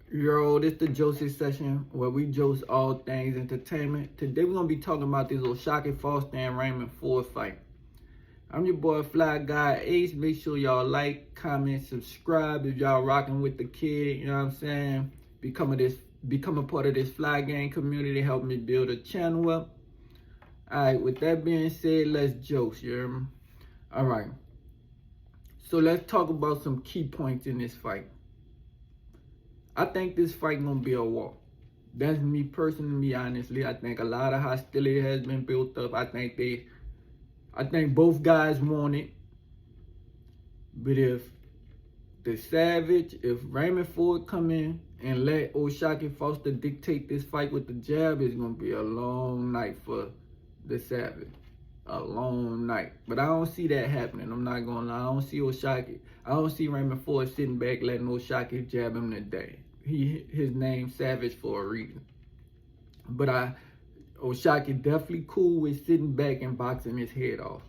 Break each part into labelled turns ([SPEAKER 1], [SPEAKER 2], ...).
[SPEAKER 1] Yo, this the Joseph session where we jose all things entertainment. Today we're gonna be talking about this O'Shaquie Foster and Raymond Ford fight. I'm your boy Fly Guy Ace. Make sure y'all like, comment, subscribe if y'all rocking with the kid. You know what I'm saying? Become a part of this Fly Gang community. Help me build a channel up. Alright, with that being said, let's jose, you hear me? Alright. So let's talk about some key points in this fight. I think this fight gonna be a walk. That's me personally, honestly. I think a lot of hostility has been built up. I think both guys want it. But if Raymond Ford come in and let O'Shaquie Foster dictate this fight with the jab, it's gonna be a long night for the Savage. A long night. But I don't see that happening. I'm not gonna lie. I don't see Raymond Ford sitting back letting O'Shaquie jab him today. His name Savage for a reason. But O'Shaquie definitely cool with sitting back and boxing his head off.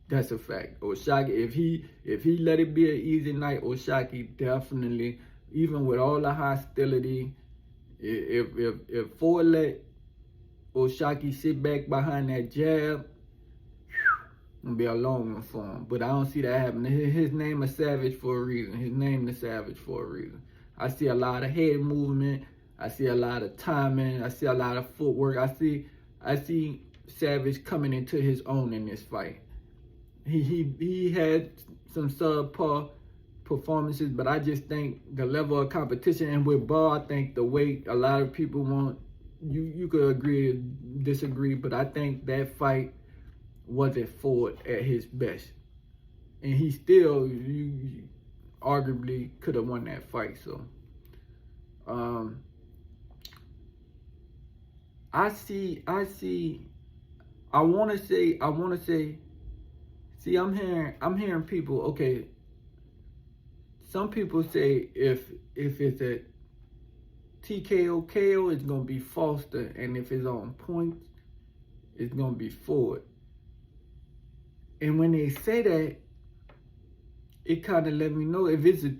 [SPEAKER 1] That's a fact. O'Shaquie, if he let it be an easy night, O'Shaquie definitely, even with all the hostility, if Ford let O'Shaquie sit back behind that jab, gonna be a long one for him. But I don't see that happening. His name is Savage for a reason. I see a lot of head movement. I see a lot of timing. I see a lot of footwork. I see Savage coming into his own in this fight. He had some subpar performances, but I just think the level of competition, and with Ball, I think the way a lot of people want, you could agree or disagree, but I think that fight wasn't Ford at his best. And he still, arguably could have won that fight. So I'm hearing people, okay, some people say if it's a TKO KO, it's gonna be Foster, and if it's on points, it's gonna be Ford. And when they say that, it kind of let me know if it's a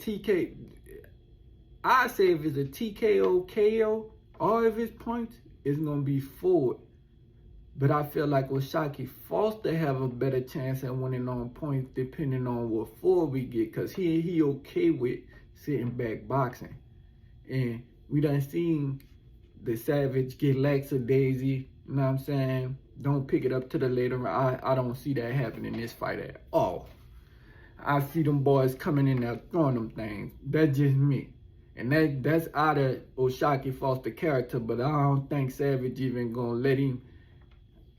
[SPEAKER 1] I say if it's a TKO KO, or if it's points, it's gonna be Ford. But I feel like O'Shaquie Foster have a better chance at winning on points depending on what Ford we get, cause he okay with sitting back boxing. And we done seen the Savage get lackadaisy, you know what I'm saying? Don't pick it up to the later round. I don't see that happening in this fight at all. I see them boys coming in there throwing them things. That's just me. And that's out of O'Shaquie Foster character, but I don't think Savage even gonna let him.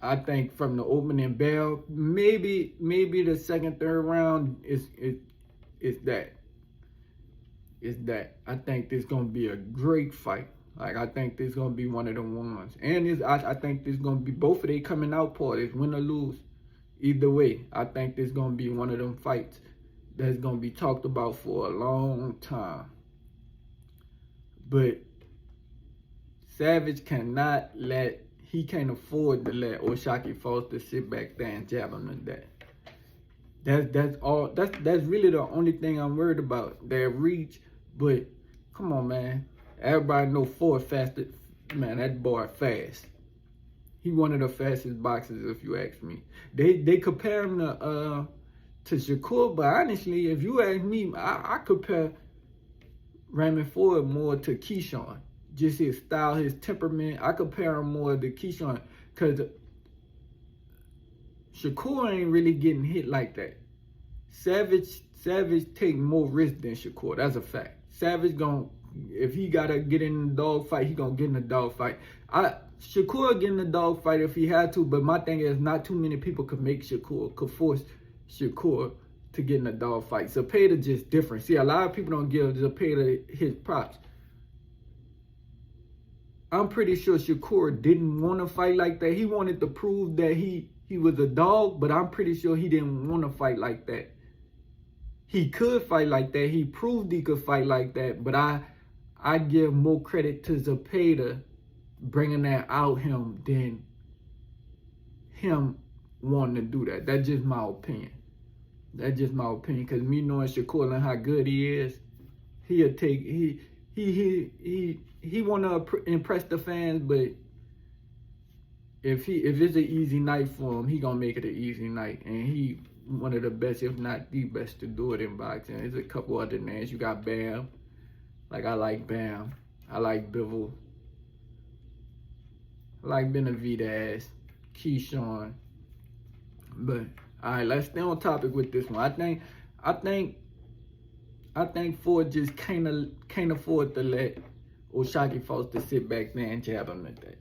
[SPEAKER 1] I think from the opening bell, maybe the second, third round is that. I think this gonna be a great fight. Like, I think this gonna be one of the ones. And I think this gonna be both of they coming out parties, win or lose. Either way, I think this gonna be one of them fights that's gonna be talked about for a long time. But Savage can't afford to let O'Shaquie Foster sit back there and jab him to that. That's really the only thing I'm worried about. Their reach, but come on, man. Everybody know Ford faster. Man, that boy fast. He one of the fastest boxers, if you ask me. They compare him to Shakur, but honestly, if you ask me, I compare Raymond Ford more to Keyshawn. Just his style, his temperament. I compare him more to Keyshawn, because Shakur ain't really getting hit like that. Savage take more risk than Shakur. That's a fact. Savage if he gotta get in the dog fight, he gonna get in the dog fight. Shakur get in the dog fight if he had to, but my thing is not too many people could force Shakur to get in a dog fight. Zepeda just different. See, a lot of people don't give Zepeda his props. I'm pretty sure Shakur didn't want to fight like that. He wanted to prove that he was a dog, but I'm pretty sure he didn't want to fight like that. He could fight like that. He proved he could fight like that, but I give more credit to Zepeda bringing that out him than him wanting to do that. That's just my opinion. Because me knowing Shakur and how good he is, he wanna impress the fans, but if it's an easy night for him, he gonna make it an easy night, and he one of the best, if not the best, to do it in boxing. There's a couple other names. You got Bam, like I like Bam, I like Bivol, I like Benavidez, Keyshawn. But all right, let's stay on topic with this one. I think Ford just can't afford to let O'Shaquie Foster sit back there and jab him at that.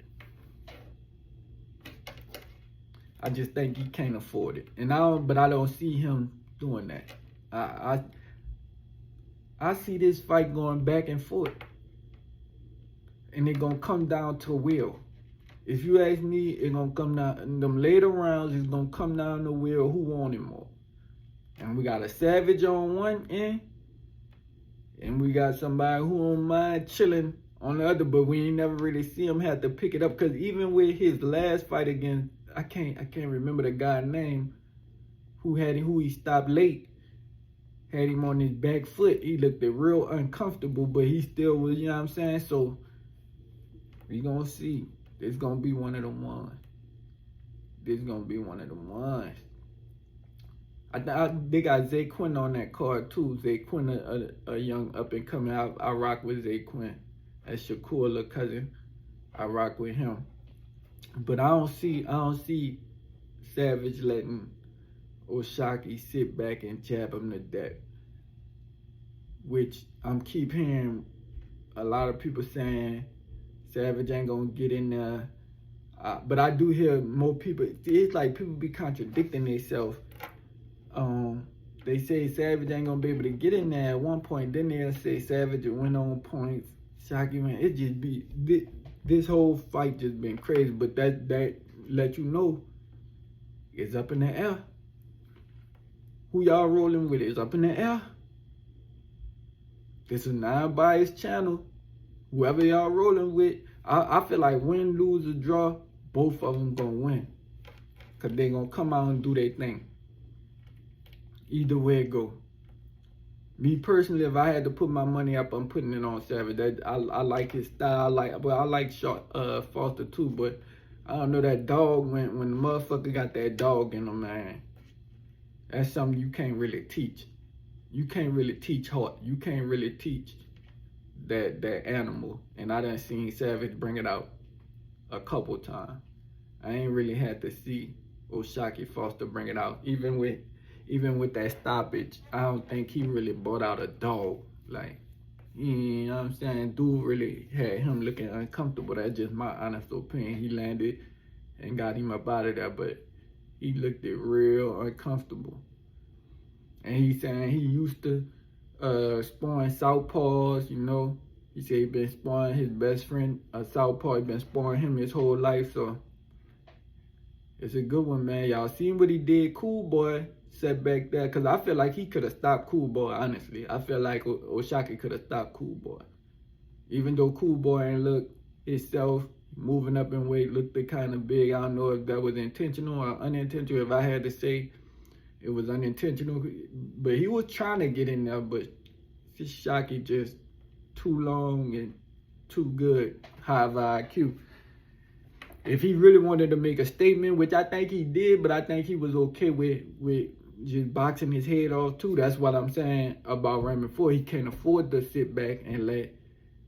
[SPEAKER 1] I just think he can't afford it, but I don't see him doing that. I see this fight going back and forth, and it's gonna come down to will. If you ask me, it's gonna come down in them later rounds. It's gonna come down to will who want it more. And we got a Savage on one end, and we got somebody who don't mind chilling on the other. But we ain't never really see him have to pick it up, because even with his last fight against, I can't remember the guy's name, who he stopped late, had him on his back foot. He looked real uncomfortable, but he still was, you know what I'm saying? So we gonna see. It's gonna be one of them ones. This gonna be one of them ones. They got Zay Quinn on that card too. Zay Quinn, a young up and coming. I rock with Zay Quinn. That's Shakur, little cousin. I rock with him. But I don't see Savage letting O'Shaquie sit back and jab him to death. Which I'm keep hearing a lot of people saying Savage ain't gonna get in there. But I do hear more people. It's like people be contradicting themselves. They say Savage ain't gonna be able to get in there at one point. Then they'll say Savage will win on points. Shocky, man, it just be this whole fight just been crazy. But that let you know it's up in the air. Who y'all rolling with is up in the air. This is non-biased channel. Whoever y'all rolling with, I feel like win, lose, or draw, both of them gonna win. Because they gonna come out and do their thing. Either way it go. Me personally, if I had to put my money up, I'm putting it on Savage. I like his style. I like Foster too, but I don't know, that dog, when the motherfucker got that dog in him, man, that's something you can't really teach. You can't really teach heart. You can't really teach that animal. And I done seen Savage bring it out a couple times. I ain't really had to see O'Shaquie Foster bring it out. Even with that stoppage, I don't think he really brought out a dog. Like, you know what I'm saying? Dude really had him looking uncomfortable. That's just my honest opinion. He landed and got him up out of there, but he looked real uncomfortable. And he's saying he used to sparring southpaws, you know. He said he been sparring his best friend, a southpaw. He been sparring him his whole life, so it's a good one, man. Y'all seen what he did? Cool Boy set back there, because I feel like he could have stopped Cool Boy, honestly. I feel like O'Shaquie could have stopped Cool Boy. Even though Cool Boy ain't look himself, moving up in weight, looked kind of big. I don't know if that was intentional or unintentional. If I had to say, it was unintentional. But he was trying to get in there, but O'Shaquie just too long and too good, high of IQ. If he really wanted to make a statement, which I think he did, but I think he was okay with just boxing his head off too. That's what I'm saying about Raymond Ford. He can't afford to sit back and let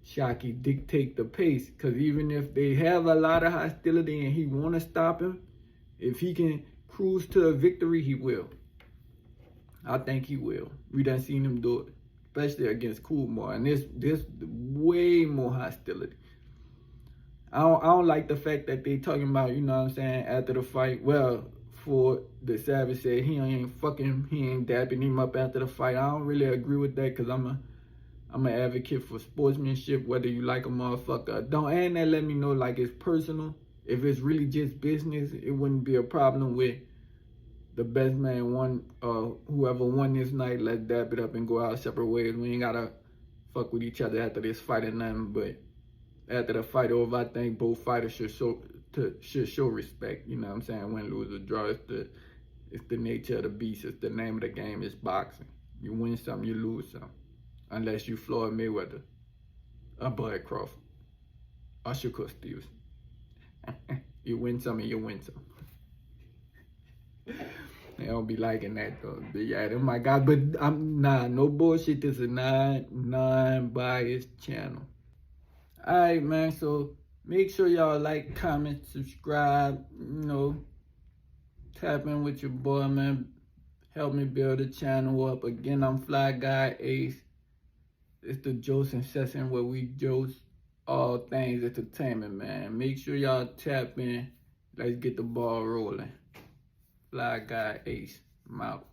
[SPEAKER 1] Shockey dictate the pace. Because even if they have a lot of hostility and he want to stop him, if he can cruise to a victory, he will. I think he will. We done seen him do it, especially against Cool Boy. And this way more hostility. I don't like the fact that they talking about, you know what I'm saying, after the fight. Well, for the Savage said he ain't dapping him up after the fight. I don't really agree with that, because I'm an advocate for sportsmanship, whether you like a motherfucker or don't. And that let me know, like, it's personal. If it's really just business, it wouldn't be a problem with the best man won, whoever won this night, let's dap it up and go our separate ways. We ain't gotta fuck with each other after this fight or nothing, but after the fight over, I think both fighters should show respect. You know what I'm saying? Win, lose, or draw. It's the nature of the beast. It's the name of the game. It's boxing. You win something, you lose something. Unless you Floyd Mayweather. Bud Crawford. Or Shakur Stevenson. You win some and you win some. They don't be liking that though. But yeah, them my guys. But I'm no bullshit. This is a non-biased channel. Alright, man. So make sure y'all like, comment, subscribe. Tap in with your boy, man. Help me build the channel up. Again, I'm Fly Guy Ace. It's the Josing session where we jose all things entertainment, man. Make sure y'all tap in. Let's get the ball rolling. Fly Guy Ace. I'm out.